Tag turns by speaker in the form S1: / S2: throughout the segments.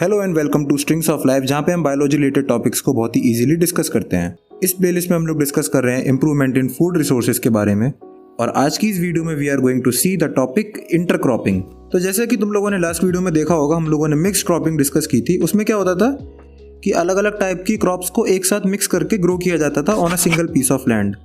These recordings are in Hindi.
S1: Hello and welcome two strings of life, जहाँ पे हम बायोलॉजी रिलेटेड टॉपिक्स को बहुत ही इजीली डिस्कस करते हैं। इस प्लेलिस्ट में हम लोग डिस्कस कर रहे हैं इंप्रूवमेंट इन फूड रिसोर्सेज के बारे में। और आज की इस वीडियो में we are going to see the topic intercropping. तो जैसे कि तुम लोगों ने लास्ट वीडियो में देखा होगा, हम लोगों ने मिक्स्ड क्रॉपिंग डिस्कस की थी। उसमें क्या होता था कि अलग अलग टाइप की क्रॉप्स को एक साथ मिक्स करके ग्रो किया जाता था on a single piece of land.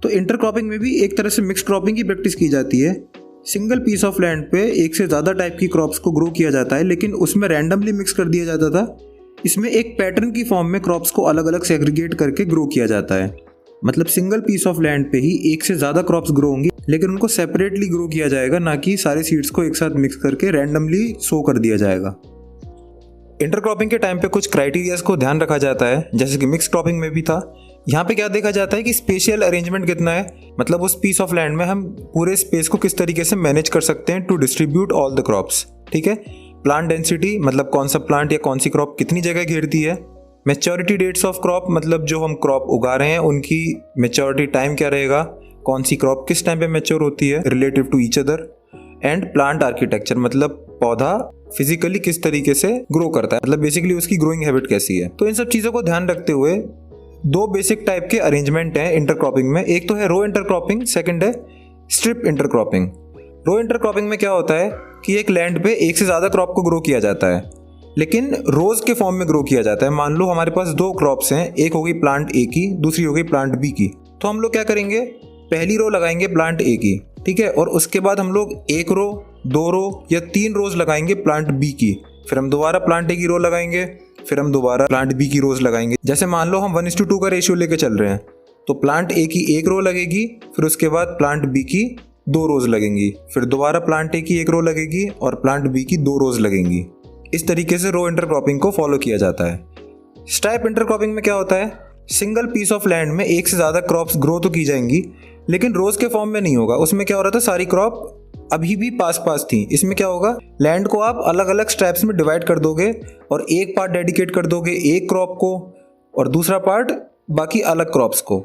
S1: तो इंटरक्रॉपिंग में भी एक तरह से मिक्स्ड क्रॉपिंग की प्रैक्टिस की जाती है। सिंगल पीस ऑफ लैंड पे एक से ज़्यादा टाइप की क्रॉप्स को ग्रो किया जाता है, लेकिन उसमें रैंडमली मिक्स कर दिया जाता था। इसमें एक पैटर्न की फॉर्म में क्रॉप्स को अलग अलग सेग्रीगेट करके ग्रो किया जाता है। मतलब सिंगल पीस ऑफ लैंड पे ही एक से ज़्यादा क्रॉप्स ग्रो होंगी, लेकिन उनको सेपरेटली ग्रो किया जाएगा, ना कि सारे सीड्स को एक साथ मिक्स करके रैंडमली सो कर दिया जाएगा। इंटरक्रॉपिंग के टाइम पे कुछ क्राइटेरियाज को ध्यान रखा जाता है, जैसे कि मिक्स क्रॉपिंग में भी था। यहाँ पे क्या देखा जाता है कि स्पेशियल अरेंजमेंट कितना है, मतलब उस पीस ऑफ लैंड में हम पूरे स्पेस को किस तरीके से मैनेज कर सकते हैं to distribute all the crops. ठीक है। प्लांट डेंसिटी, मतलब कौन सा प्लांट या कौन सी क्रॉप कितनी जगह घेरती है। मैच्योरिटी डेट्स ऑफ क्रॉप, मतलब जो हम क्रॉप उगा रहे हैं उनकी मैच्योरिटी टाइम क्या रहेगा, कौन सी क्रॉप किस टाइम पे मैच्योर होती है relative to each other. And plant architecture, मतलब पौधा फिजिकली किस तरीके से ग्रो करता है, मतलब बेसिकली उसकी ग्रोइंग हैबिट कैसी है। तो इन सब चीज़ों को ध्यान रखते हुए दो बेसिक टाइप के अरेंजमेंट हैं इंटरक्रॉपिंग में। एक तो है रो इंटरक्रॉपिंग, सेकंड है स्ट्रिप इंटरक्रॉपिंग। रो इंटरक्रॉपिंग में क्या होता है कि एक लैंड पे एक से ज़्यादा क्रॉप को ग्रो किया जाता है, लेकिन रोज के फॉर्म में ग्रो किया जाता है। मान लो हमारे पास दो क्रॉप्स हैं, एक होगी प्लांट ए की, दूसरी होगी प्लांट बी की। तो हम लोग क्या करेंगे, पहली रो लगाएंगे प्लांट ए की, ठीक है, और उसके बाद हम लोग एक रो, दो रो या तीन रोज लगाएंगे प्लांट बी की। फिर हम दोबारा प्लांट ए की रो लगाएंगे, फिर हम दोबारा प्लांट बी की रोज लगाएंगे। जैसे मान लो हम 1:2 का रेशियो लेके चल रहे हैं, तो प्लांट ए की एक रो लगेगी, फिर उसके बाद प्लांट बी की दो रोज लगेंगी, फिर दोबारा प्लांट ए की एक रो लगेगी और प्लांट बी की दो रोज लगेंगी। इस तरीके से रो इंटरक्रॉपिंग को फॉलो किया जाता है। स्ट्राइप इंटरक्रॉपिंग में क्या होता है, सिंगल पीस ऑफ लैंड में एक से ज़्यादा क्रॉप्स ग्रो तो की जाएंगी, लेकिन रोज के फॉर्म में नहीं होगा। उसमें क्या हो रहा था, सारी क्रॉप अभी भी पास पास थी। इसमें क्या होगा, लैंड को आप अलग अलग स्ट्रैप्स में डिवाइड कर दोगे और एक पार्ट डेडिकेट कर दोगे एक क्रॉप को और दूसरा पार्ट बाकी अलग क्रॉप्स को,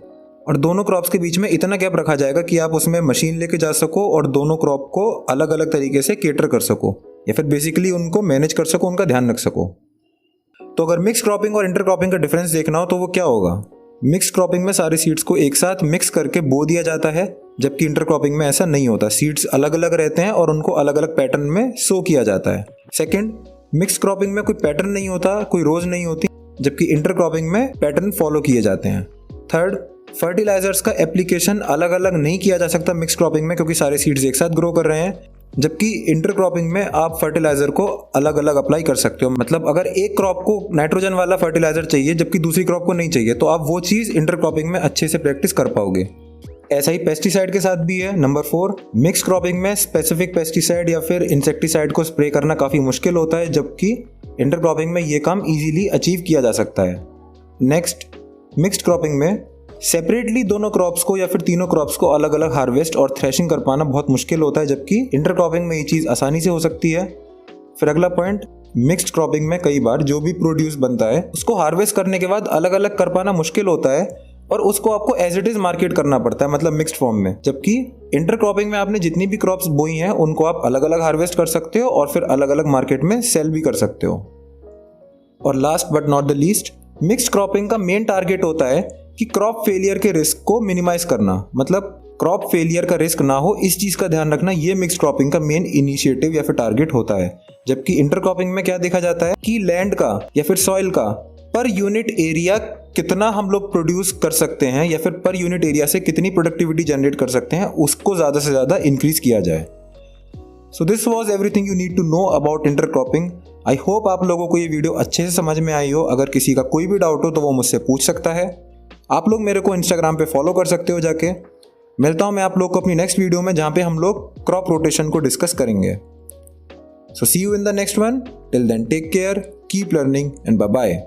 S1: और दोनों क्रॉप्स के बीच में इतना गैप रखा जाएगा कि आप उसमें मशीन लेके जा सको और दोनों क्रॉप को अलग अलग तरीके से केटर कर सको, या फिर बेसिकली उनको मैनेज कर सको, उनका ध्यान रख सको। तो अगर मिक्स क्रॉपिंग और इंटरक्रॉपिंग का डिफरेंस देखना हो तो वो क्या होगा, मिक्स क्रॉपिंग में सारे सीड्स को एक साथ मिक्स करके बो दिया जाता है, जबकि इंटरक्रॉपिंग में ऐसा नहीं होता। सीड्स अलग अलग रहते हैं और उनको अलग अलग पैटर्न में सो किया जाता है। सेकंड, मिक्स क्रॉपिंग में कोई पैटर्न नहीं होता, कोई रोज नहीं होती, जबकि इंटरक्रॉपिंग में पैटर्न फॉलो किए जाते हैं। थर्ड, फर्टिलाइजर्स का एप्लीकेशन अलग अलग नहीं किया जा सकता मिक्स क्रॉपिंग में, क्योंकि सारे सीड्स एक साथ ग्रो कर रहे हैं, जबकि इंटरक्रॉपिंग में आप फर्टिलाइजर को अलग अलग अप्लाई कर सकते हो। मतलब अगर एक क्रॉप को नाइट्रोजन वाला फर्टिलाइजर चाहिए जबकि दूसरी क्रॉप को नहीं चाहिए, तो आप वो चीज़ इंटरक्रॉपिंग में अच्छे से प्रैक्टिस कर पाओगे। ऐसा ही पेस्टिसाइड के साथ भी है। नंबर 4, मिक्स क्रॉपिंग में स्पेसिफिक पेस्टिसाइड या फिर इंसेक्टिसाइड को स्प्रे करना काफ़ी मुश्किल होता है, जबकि इंटरक्रॉपिंग में ये काम ईजिली अचीव किया जा सकता है। नेक्स्ट, मिक्स्ड क्रॉपिंग में सेपरेटली दोनों क्रॉप्स को या फिर तीनों क्रॉप्स को अलग अलग हार्वेस्ट और थ्रेशिंग कर पाना बहुत मुश्किल होता है, जबकि इंटरक्रॉपिंग में ये चीज़ आसानी से हो सकती है। फिर अगला पॉइंट, मिक्स्ड क्रॉपिंग में कई बार जो भी प्रोड्यूस बनता है उसको हार्वेस्ट करने के बाद अलग अलग कर पाना मुश्किल होता है और उसको आपको एज इट इज मार्केट करना पड़ता है, मतलब मिक्स्ड फॉर्म में। जबकि इंटरक्रॉपिंग में आपने जितनी भी क्रॉप्स बोई हैं उनको आप अलग अलग हार्वेस्ट कर सकते हो और फिर अलग अलग मार्केट में सेल भी कर सकते हो। और last but not the least, mixed cropping का मेन टारगेट होता है कि क्रॉप फेलियर के रिस्क को मिनिमाइज करना, मतलब क्रॉप फेलियर का रिस्क ना हो, इस चीज़ का ध्यान रखना। ये मिक्स्ड क्रॉपिंग का मेन इनिशिएटिव या फिर टारगेट होता है। जबकि इंटरक्रॉपिंग में क्या देखा जाता है कि लैंड का या फिर सॉइल का पर यूनिट एरिया कितना हम लोग प्रोड्यूस कर सकते हैं या फिर पर यूनिट एरिया से कितनी प्रोडक्टिविटी जनरेट कर सकते हैं, उसको ज़्यादा से ज़्यादा इंक्रीज किया जाए। So this was everything you need to know about intercropping. I hope आप लोगों को ये वीडियो अच्छे से समझ में आई हो। अगर किसी का कोई भी डाउट हो तो वो मुझसे पूछ सकता है। आप लोग मेरे को इंस्टाग्राम पे फॉलो कर सकते हो जाके। मिलता हूँ मैं आप लोग को अपनी नेक्स्ट वीडियो में, जहाँ पे हम लोग क्रॉप रोटेशन को डिस्कस करेंगे। So see you in the next one. Till then take care, keep learning and bye bye.